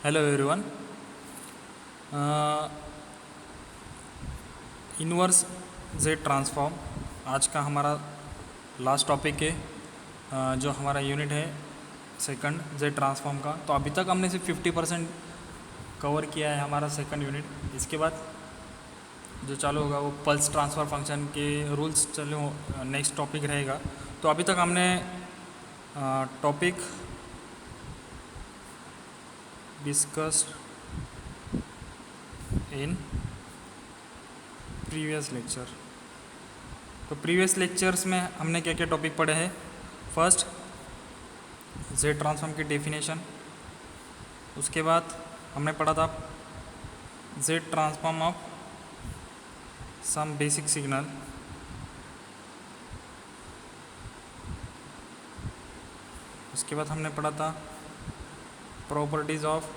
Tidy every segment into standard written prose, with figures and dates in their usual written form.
Hello everyone. Inverse Z transform आज का हमारा लास्ट टॉपिक है। जो हमारा यूनिट है सेकंड जेड ट्रांसफॉर्म का, तो अभी तक हमने सिर्फ 50% कवर किया है हमारा सेकंड यूनिट। इसके बाद जो चालू होगा वो पल्स ट्रांसफ़र फंक्शन के रूल्स चालू नेक्स्ट टॉपिक रहेगा। तो अभी तक हमने topic discussed in previous lecture. तो प्रीवियस लेक्चर्स में हमने क्या क्या टॉपिक पढ़े हैं। फर्स्ट जेड ट्रांसफॉर्म की डेफिनेशन, उसके बाद हमने पढ़ा था Z transform of some basic signal, उसके बाद हमने पढ़ा था प्रॉपर्टीज ऑफ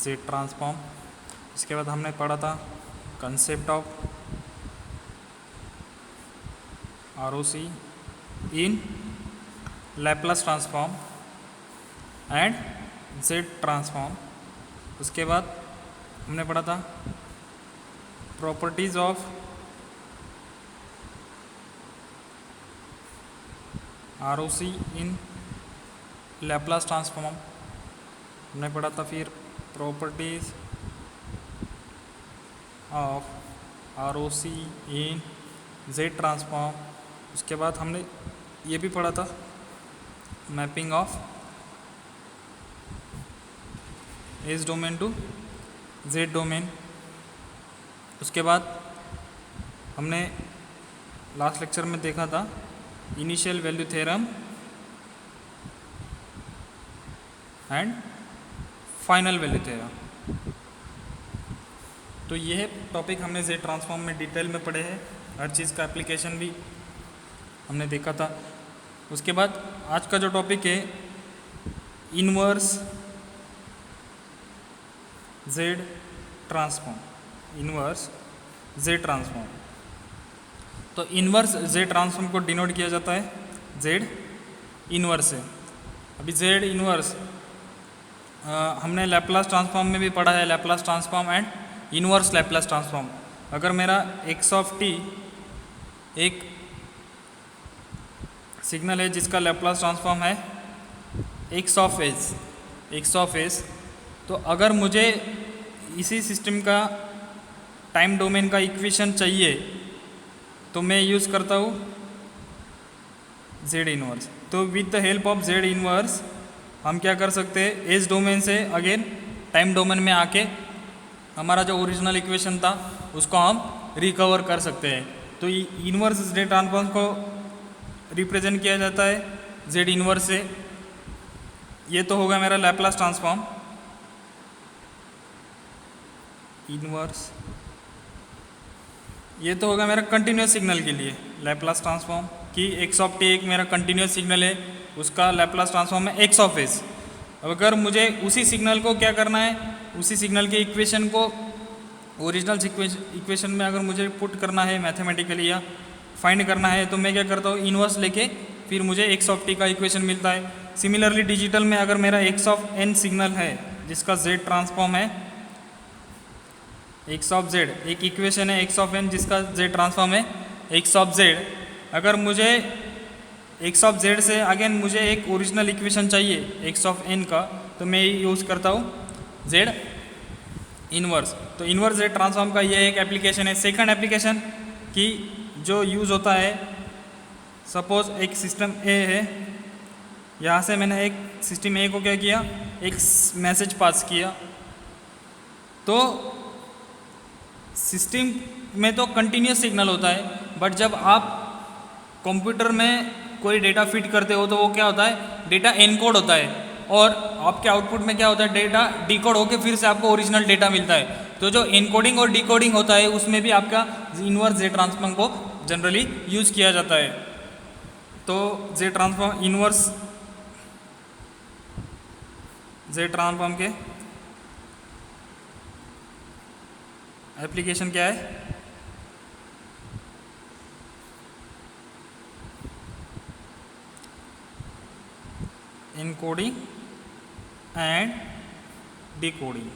जेड ट्रांसफॉर्म, इसके बाद हमने पढ़ा था concept of ROC in Laplace transform and Z transform. उसके बाद हमने पढ़ा था properties of ROC in Laplace transform, हमने पढ़ा था फिर properties of ROC in Z transform. उसके बाद हमने ये भी पढ़ा था mapping of S domain to Z domain. उसके बाद हमने लास्ट लेक्चर में देखा था initial value theorem and final value theorem. तो ये टॉपिक हमने जेड ट्रांसफॉर्म में डिटेल में पढ़े हैं, हर चीज़ का एप्लीकेशन भी हमने देखा था। उसके बाद आज का जो टॉपिक है inverse Z transform, inverse Z transform. तो इनवर्स जेड ट्रांसफॉर्म को डिनोट किया जाता है जेड इनवर्स से। अभी जेड इनवर्स हमने लैप्लास ट्रांसफॉर्म में भी पढ़ा है, Laplace transform and inverse Laplace transform. अगर मेरा एक्स ऑफ टी एक सिग्नल है जिसका लैप्लास ट्रांसफॉर्म है एक्स ऑफ एस, तो अगर मुझे इसी सिस्टम का टाइम डोमेन का इक्वेशन चाहिए तो मैं यूज़ करता हूँ जेड इनवर्स। तो with the help of Z inverse हम क्या कर सकते हैं, एस डोमेन से अगेन टाइम डोमेन में आके हमारा जो ओरिजिनल इक्वेशन था उसको हम रिकवर कर सकते हैं। तो इनवर्स जेड ट्रांसफॉर्म को रिप्रेजेंट किया जाता है जेड इनवर्स से। ये तो होगा मेरा लैप्लास ट्रांसफॉर्म इनवर्स, ये तो होगा मेरा कंटिन्यूस सिग्नल के लिए लैप्लास ट्रांसफॉर्म कि एक्स ऑफ टी एक मेरा कंटिन्यूस सिग्नल है, उसका लैप्लास ट्रांसफॉर्म है एक्स ऑफ एस। अगर मुझे उसी सिग्नल को क्या करना है, उसी सिग्नल के इक्वेशन को ओरिजिनल इक्वेशन में अगर मुझे पुट करना है मैथमेटिकली या फाइंड करना है, तो मैं क्या करता हूँ इनवर्स लेके फिर मुझे एक्स ऑफ टी का इक्वेशन मिलता है। सिमिलरली डिजिटल में अगर मेरा एक्स ऑफ एन सिग्नल है जिसका जेड ट्रांसफॉर्म है एक्स ऑफ जेड, एक इक्वेशन है एक्स ऑफ एन जिसका जेड ट्रांसफॉर्म है एक्स ऑफ जेड। अगर मुझे एक्स ऑफ जेड से अगेन मुझे एक ओरिजिनल इक्वेशन चाहिए एक्स ऑफ एन का, तो मैं यूज़ करता हूँ जेड इनवर्स। तो इनवर्स जेड ट्रांसफॉर्म का ये एक एप्लीकेशन है। सेकंड एप्लीकेशन की जो यूज़ होता है, सपोज एक सिस्टम ए है, यहाँ से मैंने एक सिस्टम ए को क्या किया, एक मैसेज पास किया। तो सिस्टम में तो कंटिन्यूस सिग्नल होता है, बट जब आप कंप्यूटर में कोई डेटा फिट करते हो तो वो क्या होता है, डेटा एनकोड होता है और आपके आउटपुट में क्या होता है, डेटा डिकोड होकर फिर से आपको ओरिजिनल डेटा मिलता है। तो जो एनकोडिंग और डिकोडिंग होता है उसमें भी आपका इनवर्स जेड ट्रांसफॉर्म को जनरली यूज किया जाता है। तो Z transform inverse Z transform के एप्लीकेशन क्या है, encoding एंड डिकोडिंग।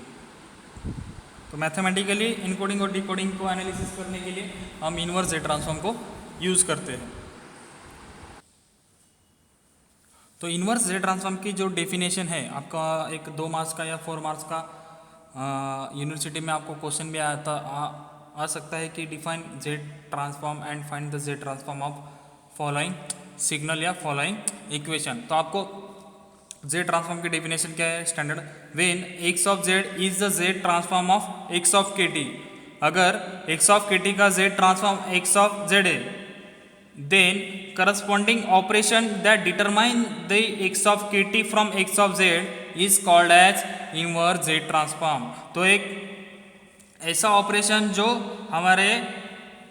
तो मैथमेटिकली इनकोडिंग और डिकोडिंग को एनालिसिस करने के लिए हम इन्वर्स जेड ट्रांसफॉर्म को यूज़ करते हैं। तो इन्वर्स जेड ट्रांसफॉर्म की जो डेफिनेशन है, आपका एक 2 मार्क्स का या 4 मार्क्स का यूनिवर्सिटी में आपको क्वेश्चन भी आ सकता है कि define Z transform and find the Z transform of following signal या फॉलोइंग इक्वेशन। तो आपको जेड ट्रांसफॉर्म की डेफिनेशन क्या है standard, when x of Z is the Z transform of x of के टी। अगर एक्स ऑफ के T का z transform x of Z है, then corresponding operation that determine the x of kt from x of z is called as inverse z transform। तो एक ऐसा operation जो हमारे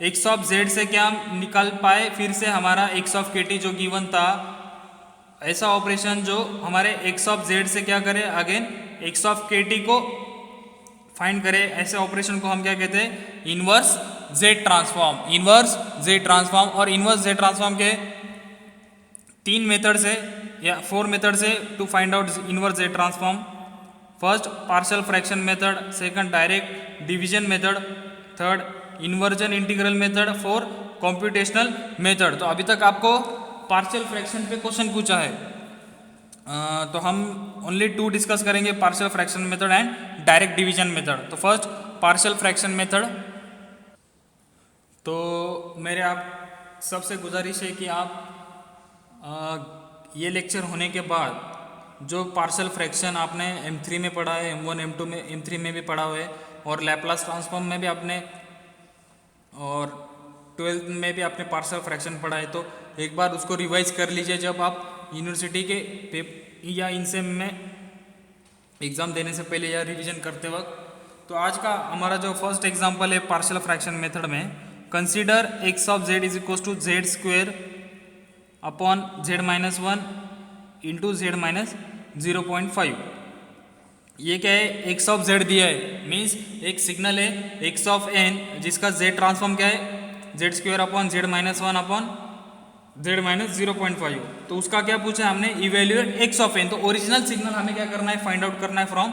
x of z से क्या निकाल पाए, फिर से हमारा x of kt जो गिवन था, ऐसा ऑपरेशन जो हमारे x of z से क्या करे, अगेन x of kt को फाइंड करे, ऐसे ऑपरेशन को हम क्या कहते हैं, inverse Z transform. Inverse Z transform, और इनवर्स जेड ट्रांसफॉर्म के 3 मेथड से या 4 मेथड से to find out inverse Z transform. First partial fraction method, second direct division method, third inversion integral method, four computational method. तो अभी तक आपको partial fraction पे क्वेश्चन पूछा है, तो हम ओनली 2 डिस्कस करेंगे, partial fraction method and direct division method. तो फर्स्ट पार्शियल फ्रैक्शन मेथड। तो मेरे आप सबसे गुजारिश है कि आप ये लेक्चर होने के बाद जो पार्शियल फ्रैक्शन आपने M3 में पढ़ा है, M1 M2 में M3 में भी पढ़ा हुआ है, और लैप्लास ट्रांसफॉर्म में भी आपने, और 12th में भी आपने पार्शियल फ्रैक्शन पढ़ा है, तो एक बार उसको रिवाइज कर लीजिए जब आप यूनिवर्सिटी के या इनसेम में एग्ज़ाम देने से पहले या रिवीजन करते वक्त। तो आज का हमारा जो फर्स्ट एग्जांपल है पार्शियल फ्रैक्शन मेथड में, consider X of Z is equal to Z square upon Z minus 1 into Z minus 0.5। ये क्या है, एक्स ऑफ जेड दिया है, मीन्स एक सिग्नल है एक्स ऑफ एन जिसका जेड ट्रांसफॉर्म क्या है, Z square upon Z minus 1 upon Z minus 0.5। तो उसका क्या पूछा है हमने, इवेल्युएट एक्स ऑफ एन। तो ओरिजिनल सिग्नल हमें क्या करना है, फाइंड आउट करना है फ्रॉम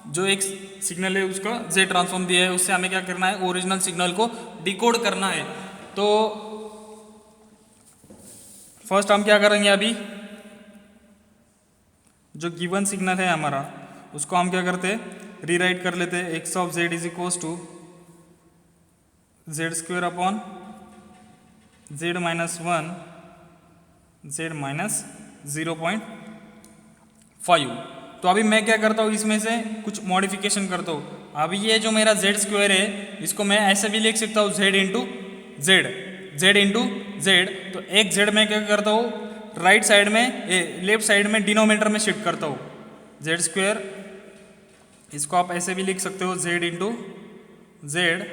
जो एक सिग्नल है उसका जेड ट्रांसफॉर्म दिया है, उससे हमें क्या करना है, ओरिजिनल सिग्नल को डिकोड करना है। तो फर्स्ट हम क्या करेंगे, अभी जो गिवन सिग्नल है हमारा उसको हम क्या करते हैं, रीराइट कर लेते हैं, X of Z is equal to Z square upon Z minus 1 Z minus 0.5। तो अभी मैं क्या करता हूँ, इसमें से कुछ मॉडिफिकेशन करता हूँ। अभी ये जो मेरा जेड स्क्वायर है, इसको मैं ऐसे भी लिख सकता हूँ Z into Z, Z into Z. तो एक जेड में क्या करता हूँ, राइट साइड में, लेफ्ट साइड में डिनोमिनेटर में शिफ्ट करता हूँ जेड स्क्वायर। इसको आप ऐसे भी लिख सकते हो, Z into Z,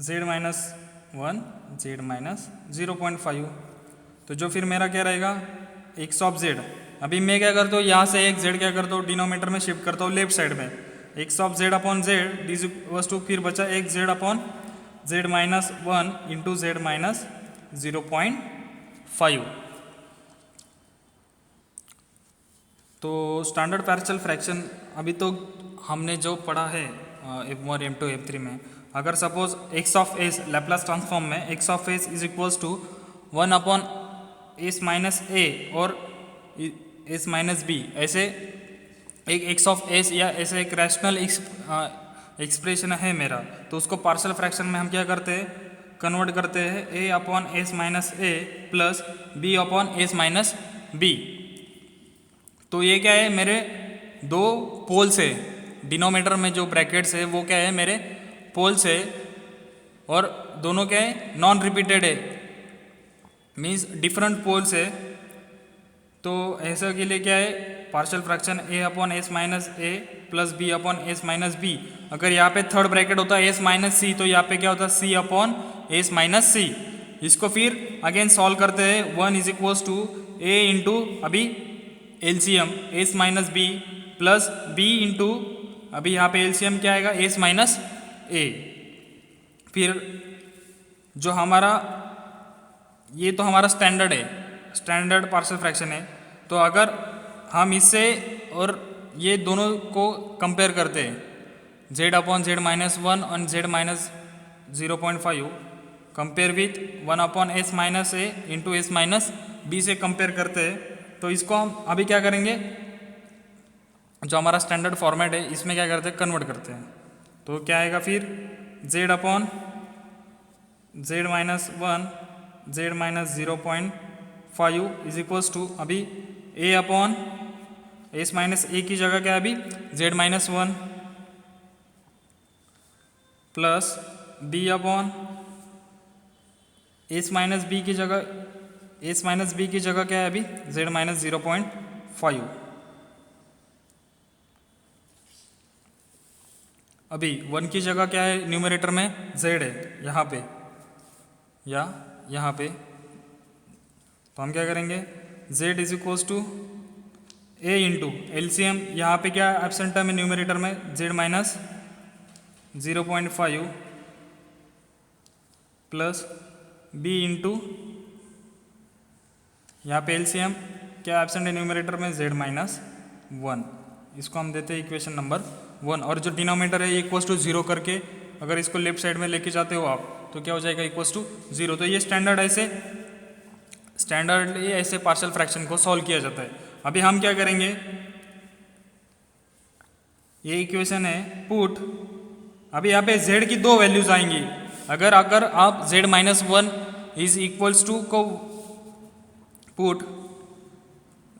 Z minus 1 Z minus 0.5। तो जो फिर मेरा क्या रहेगा, एक्स ऑफ जेड। अभी मैं क्या करता हूँ, यहाँ से एक जेड क्या करता हूँ, डिनोमिनेटर में शिफ्ट करता हूँ लेफ्ट साइड में, X of Z upon Z is equal to, फिर बचा एक Z upon Z minus 1 into Z minus 0.5। तो स्टैंडर्ड पार्शियल फ्रैक्शन अभी तो हमने जो पढ़ा है M1 M2 M3 में, अगर suppose X of S Laplace transform में X of S is equals to 1 upon S minus A और एस माइनस बी, ऐसे एक एक्स ऑफ एस या ऐसे एक रैशनल एक्सप्रेशन है मेरा, तो उसको पार्शियल फ्रैक्शन में हम क्या करते हैं, कन्वर्ट करते हैं A upon S minus A plus B upon S minus B. तो ये क्या है, मेरे दो पोल्स है, डिनोमिनेटर में जो ब्रैकेट्स है वो क्या है, मेरे पोल्स है, और दोनों क्या है, नॉन रिपीटेड है, मीन्स डिफरेंट पोल्स है। तो ऐसा के लिए क्या है, partial fraction A upon S minus A plus B upon S minus B. अगर यहाँ पे थर्ड ब्रैकेट होता है एस माइनस सी, तो यहाँ पे क्या होता है, C upon S minus C. इसको फिर अगेन सॉल्व करते हैं, 1 is equals to A into अभी LCM S minus B plus B into अभी यहाँ पे एलसीएम क्या आएगा, एस माइनस ए। फिर जो हमारा ये तो हमारा स्टैंडर्ड है, स्टैंडर्ड पार्शियल फ्रैक्शन है। तो अगर हम इससे और ये दोनों को कंपेयर करते हैं, z upon z minus one और z minus 0.5 compare with 1 upon S minus a into s minus b से कंपेयर करते हैं। तो इसको हम अभी क्या करेंगे, जो हमारा स्टैंडर्ड फॉर्मेट है इसमें क्या करते हैं, कन्वर्ट करते हैं। तो क्या आएगा फिर, z upon z minus one z minus 0.5 is equals to अभी a upon S minus a की जगह क्या है अभी z minus one plus b upon S minus b की जगह क्या है अभी z माइनस 0.5। अभी 1 की जगह क्या है न्यूमरेटर में z है यहाँ पे या यहाँ पे, तो हम क्या करेंगे z is equals to a into LCM, यहाँ पे क्या एब्सेंट टर्म है न्यूमरेटर में z minus 0.5 plus b into यहाँ पे एलसीएम क्या एब्सेंट है न्यूमरेटर में z माइनस 1। इसको हम देते हैं इक्वेशन नंबर 1। और जो डिनोमिनेटर है इक्वल्स टू 0 करके अगर इसको लेफ्ट साइड में लेके जाते हो आप तो क्या हो जाएगा इक्वल्स टू 0। तो ये स्टैंडर्डली ऐसे पार्शियल फ्रैक्शन को सॉल्व किया जाता है। अभी हम क्या करेंगे, ये इक्वेशन है पुट, अभी यहाँ पे z की दो वैल्यूज आएंगी। अगर आप z minus one is equals to को put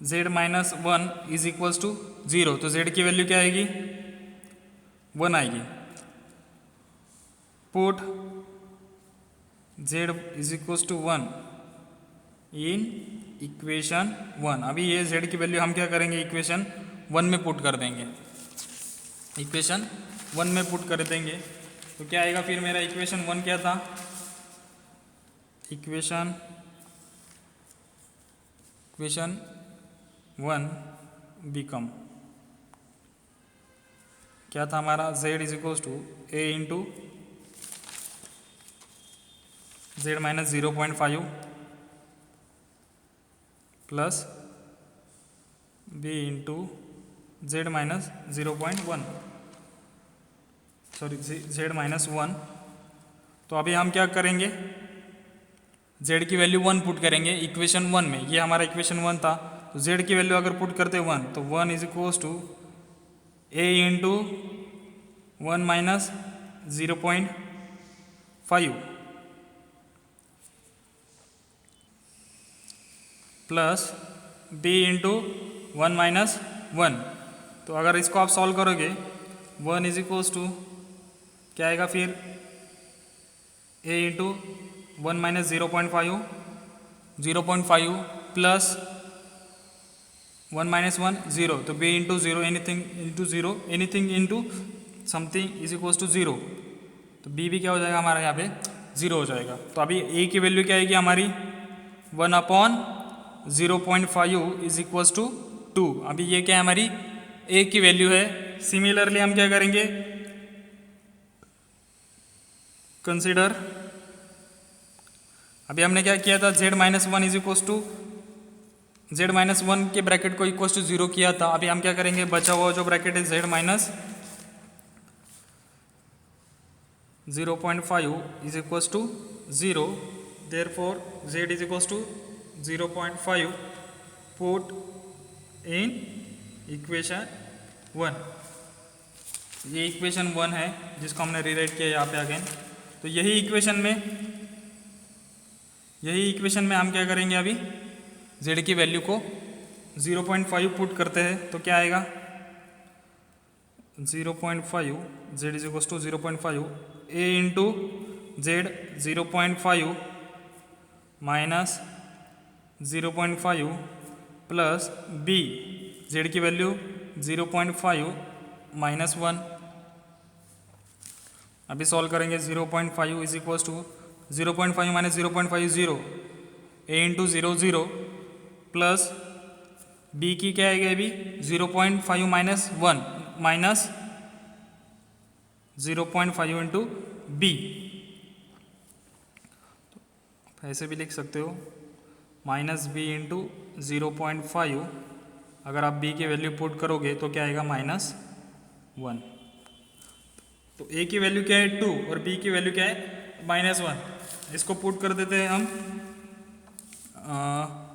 z minus one is equals to 0 तो z की वैल्यू क्या आएगी 1 आएगी। Put z is equals to 1 in equation 1। अभी ये z की वैल्यू हम क्या करेंगे इक्वेशन 1 में पुट कर देंगे, इक्वेशन 1 में पुट कर देंगे। तो क्या आएगा फिर मेरा इक्वेशन 1 क्या था, इक्वेशन 1 बिकम क्या था हमारा z is equals to a into z minus 0.5 plus b into z minus 0.1 sorry z minus 1। तो अभी हम क्या करेंगे z की वैल्यू 1 पुट करेंगे इक्वेशन 1 में, ये हमारा इक्वेशन 1 था। तो z की वैल्यू अगर पुट करते 1 तो 1 is equals to a into 1 minus 0.5 plus b into 1 minus 1। तो अगर इसको आप सॉल्व करोगे 1 इज इक्वल्स टू क्या आएगा फिर a into 1 minus 0.5 plus 1 minus 1 0 तो b into 0 anything into something is equals to 0 तो b भी क्या हो जाएगा हमारा यहाँ पे 0 हो जाएगा। तो अभी a की वैल्यू क्या आएगी हमारी 1 अपॉन 0.5 इज इक्वल्स टू 2। अभी ये क्या है हमारी a की वैल्यू है। सिमिलरली हम क्या करेंगे कंसिडर, अभी हमने क्या किया था z minus 1 is equals to z minus 1 के ब्रैकेट को इक्वल्स टू 0 किया था। अभी हम क्या करेंगे बचा हुआ जो ब्रैकेट है z minus 0.5 is equals to 0, therefore z is equals to 0.5 put in equation 1। ये इक्वेशन 1 है जिसको हमने रीराइट किया यहाँ पे अगेन। तो यही इक्वेशन में हम क्या करेंगे अभी z की वैल्यू को 0.5 पुट करते हैं तो क्या आएगा 0.5 z is equals to 0.5 a into z 0.5 minus 0.5 plus b z की वैल्यू 0.5 माइनस 1। अभी सॉल्व करेंगे 0.5 is equals to 0.5 minus 0.5 0 a into 0 plus b की क्या आएगी अभी 0.5 माइनस 1 माइनस 0.5 इंटू b, ऐसे भी लिख सकते हो माइनस b इंटू 0.5 अगर आप b की वैल्यू पुट करोगे तो क्या आएगा -1। तो a की वैल्यू क्या है 2 और b की वैल्यू क्या है -1। इसको पुट कर देते हैं हम।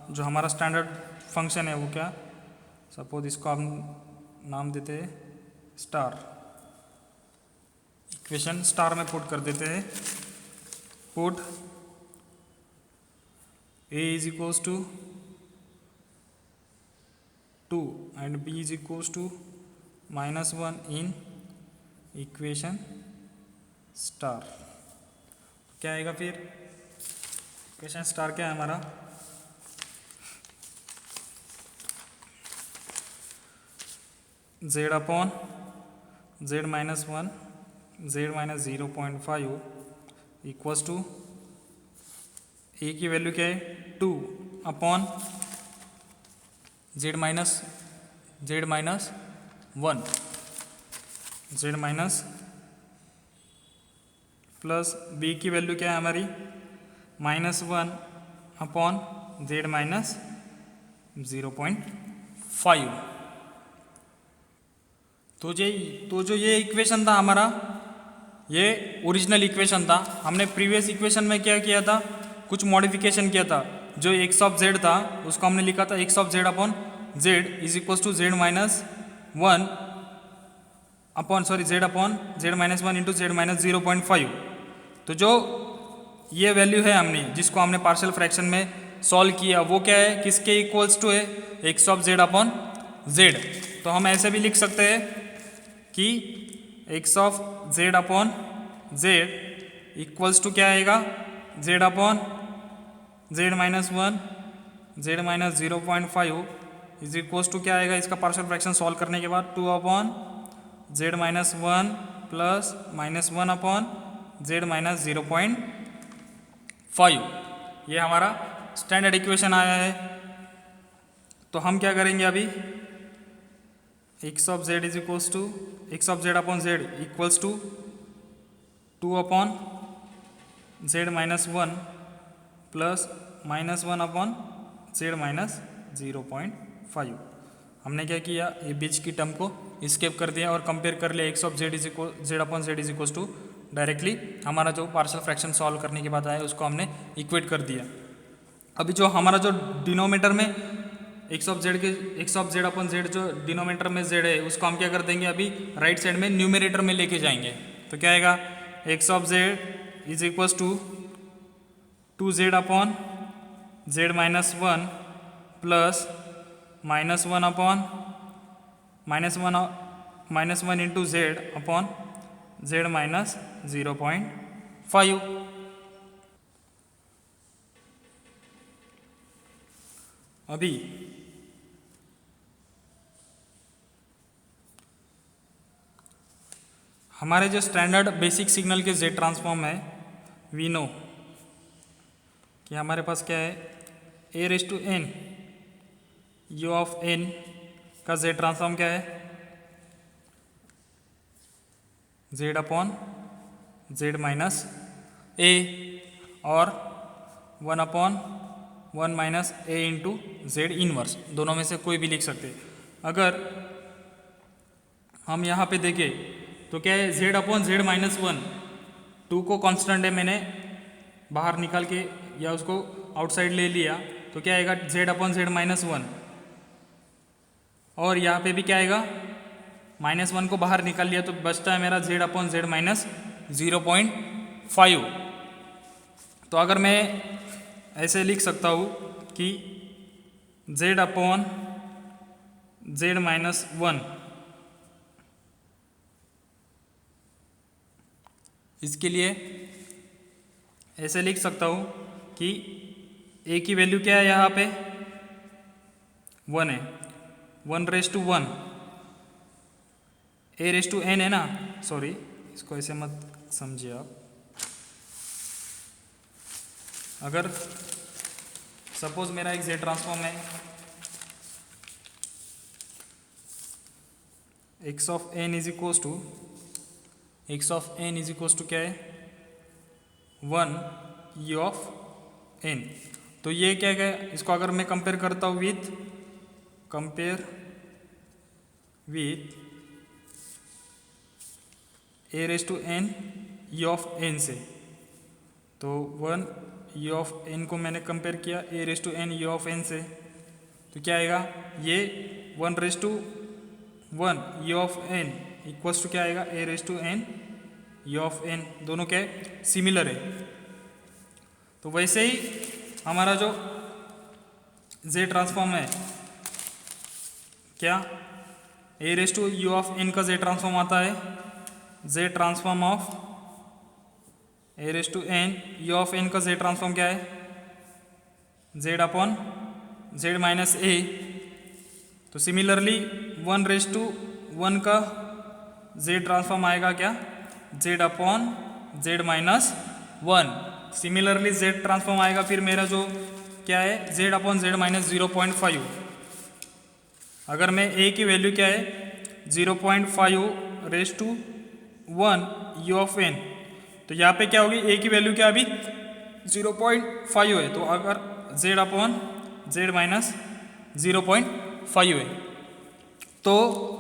जो हमारा स्टैंडर्ड फंक्शन है वो क्या, सपोज इसको हम नाम देते हैं स्टार। इक्वेशन स्टार में पुट कर देते हैं। Put a is equals to 2 and b is equals to -1 in equation star. क्या आएगा फिर, इक्वेशन स्टार क्या है हमारा, z upon z -1 z -0.5 equals to a की वैल्यू क्या है 2 upon z minus 1 z minus plus b की वैल्यू क्या है हमारी -1 अपॉन z माइनस 0.5। तो जो ये इक्वेशन था हमारा, ये ओरिजिनल इक्वेशन था। हमने प्रीवियस इक्वेशन में क्या किया था, कुछ मॉडिफिकेशन किया था। जो एक्स ऑफ जेड था उसको हमने लिखा था x of Z upon Z is equal to z minus 1 upon z upon z -1 into z -0.5। तो जो ये वैल्यू है हमने जिसको हमने पार्शियल फ्रैक्शन में सॉल्व किया वो क्या है, किसके इक्वल्स टू है, x of Z upon z. तो हम ऐसे भी लिख सकते हैं कि x of Z upon z equals to क्या आएगा, z upon z -1 z -0.5 is equals to क्या आएगा, इसका पार्शियल फ्रैक्शन सॉल्व करने के बाद 2 upon z -1 plus -1 upon z -0.5। ये हमारा स्टैंडर्ड इक्वेशन आया है। तो हम क्या करेंगे अभी, x of Z is equals to x of Z upon z equals to 2 upon z -1 plus -1 upon z -0.5। हमने क्या किया, ये बीच की टर्म को स्केप कर दिया और कंपेयर कर लिया x of Z is equal z upon Z is equals to directly हमारा जो पार्शियल फ्रैक्शन सॉल्व करने के बाद आया उसको हमने इक्वेट कर दिया। अभी जो हमारा जो डिनोमीटर में X of Z upon Z जो डिनोमीटर में जेड है उसको हम क्या कर देंगे, अभी राइट साइड में न्यूमरेटर में लेके जाएंगे। तो क्या आएगा, x of Z is equals to 2z upon z -1 plus -1 upon -1 into z upon z -0.5। अभी हमारे जो स्टैंडर्ड बेसिक सिग्नल के जेड ट्रांसफॉर्म है, वी नो कि हमारे पास क्या है, a raise to n u of n का जेड ट्रांसफॉर्म क्या है, z upon Z minus a और 1 upon 1 minus a into z inverse, दोनों में से कोई भी लिख सकते। अगर हम यहाँ पे देखें तो क्या है, z अपॉन जेड -1, 2 को कांस्टेंट है मैंने बाहर निकाल के या उसको आउटसाइड ले लिया, तो क्या आएगा z अपॉन जेड -1 और यहाँ पे भी क्या आएगा, -1 को बाहर निकाल लिया तो बचता है मेरा z अपॉन जेड -0.5। तो अगर मैं ऐसे लिख सकता हूँ कि z अपॉन जेड -1 इसके लिए ऐसे लिख सकता हूँ कि a की वैल्यू क्या है, यहाँ पे 1 है, 1 raise to 1 a raise to n है ना, सॉरी इसको ऐसे मत समझिए आप। अगर सपोज मेरा एक जेड ट्रांसफॉर्म है, x of n is equals to क्या है, 1 u ऑफ n। तो ये क्या है, इसको अगर मैं कंपेयर करता हूँ with compare with a raise to N E of N से। तो 1 ई ऑफ एन को मैंने कंपेयर किया A raise to N E of N से, तो क्या आएगा, ये 1 raise to 1 E of N equals to क्या आएगा, A raise to N E of N. दोनों क्या है, सिमिलर है। तो वैसे ही हमारा जो जे ट्रांसफॉर्म है, क्या A raise to you of N का जे ट्रांसफॉर्म आता है, Z transform of A raise to N you of N का जे ट्रांसफॉर्म क्या है, Z upon Z minus A. तो सिमिलरली 1 रेस टू 1 का जेड ट्रांसफॉर्म आएगा क्या, Z upon Z minus 1। Similarly Z transform आएगा फिर मेरा जो क्या है, जेड अपॉन जेड माइनस 0.5। अगर मैं ए की वैल्यू क्या है 0.5 raise to 1 u of n, तो यहाँ पे क्या होगी, ए की वैल्यू क्या अभी 0.5 है, तो अगर जेड अपॉन जेड माइनस 0.5 है। तो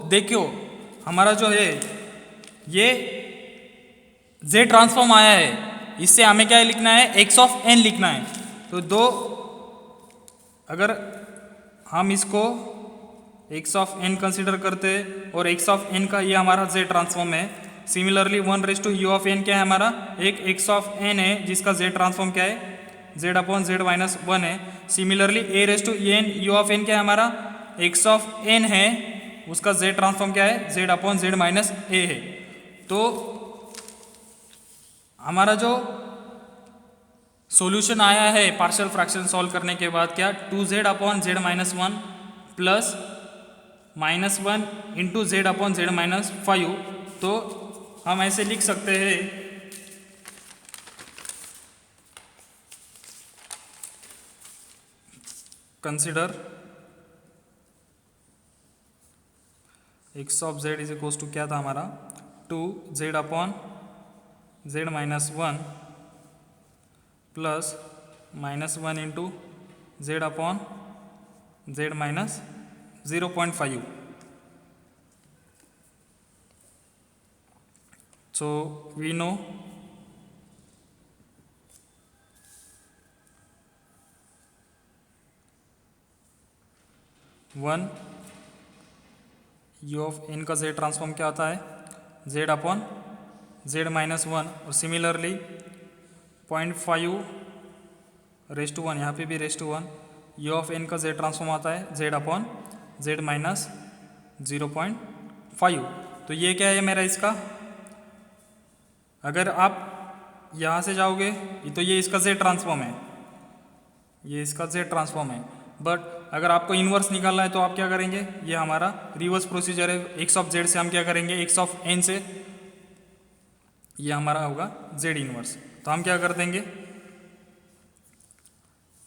देखियो हमारा जो है ये जेड ट्रांसफॉर्म आया है, इससे हमें क्या लिखना है, एक्स ऑफ एन लिखना है। तो दो, अगर हम इसको एक्स ऑफ एन कंसिडर करते हैं और एक्स ऑफ एन का ये हमारा जेड ट्रांसफॉर्म है। Similarly 1 raise to you of n क्या है हमारा, एक एक्स ऑफ एन है जिसका जेड ट्रांसफॉर्म क्या है, जेड अपॉन जेड माइनस 1 है। Similarly a raise to N you of n क्या है हमारा, एक्स ऑफ एन है, उसका जेड ट्रांसफॉर्म क्या है, जेड अपॉन जेड माइनस ए है। तो हमारा जो सॉल्यूशन आया है पार्शियल फ्रैक्शन सॉल्व करने के बाद, क्या 2z upon Z minus 1 plus -1 into z upon Z minus 5। तो हम ऐसे लिख सकते हैं, consider x of Z is equals to क्या था हमारा, 2z upon Z minus 1 plus -1 into z upon Z minus 0.5। So we know one u of N का जेड ट्रांसफॉर्म क्या होता है, जेड अपॉन जेड माइनस 1। और सिमिलरली 0.5 रेस टू 1, यहाँ पे भी raise to 1, u of N का z transform आता है जेड अपॉन जेड माइनस 0.5। तो ये क्या है मेरा इसका, अगर आप यहाँ से जाओगे तो ये इसका जेड ट्रांसफॉर्म है, ये इसका जेड ट्रांसफॉर्म है। बट अगर आपको इन्वर्स निकालना है तो आप क्या करेंगे, ये हमारा रिवर्स प्रोसीजर है, एक्स ऑफ जेड से हम क्या करेंगे, एक्स ऑफ एन से ये हमारा होगा जेड इन्वर्स। तो हम क्या कर देंगे,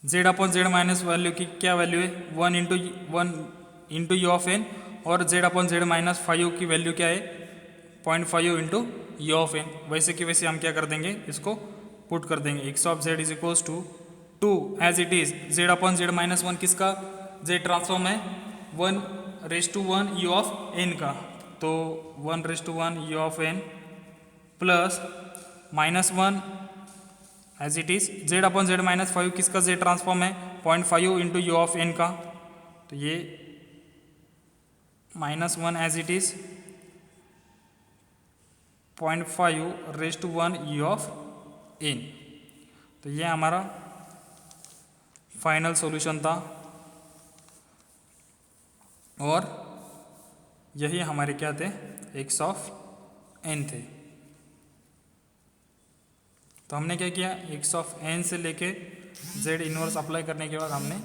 Z upon Z minus value की क्या वैल्यू है, 1 इंटू यू ऑफ एन, और जेड अपॉन जेड माइनस 5 की वैल्यू क्या है, 0.5 इंटू यू ऑफ एन। वैसे कि वैसे हम क्या कर देंगे, इसको पुट कर देंगे, x of Z is equals to 2 as it is z upon Z minus 1 किसका जेड ट्रांसफॉर्म है, 1 raise to 1 u of N का। तो 1 raise to 1 u of n plus -1 as it is z upon Z minus 5 किसका z transform है, 0.5 into you of N का। तो ये -1 as it is 0.5 raise to 1 u of n. तो ये हमारा फाइनल सॉल्यूशन था और यही हमारे क्या थे, एक्स ऑफ एन थे। तो हमने क्या किया, एक्स ऑफ एन से लेके जेड इनवर्स अप्लाई करने के बाद हमने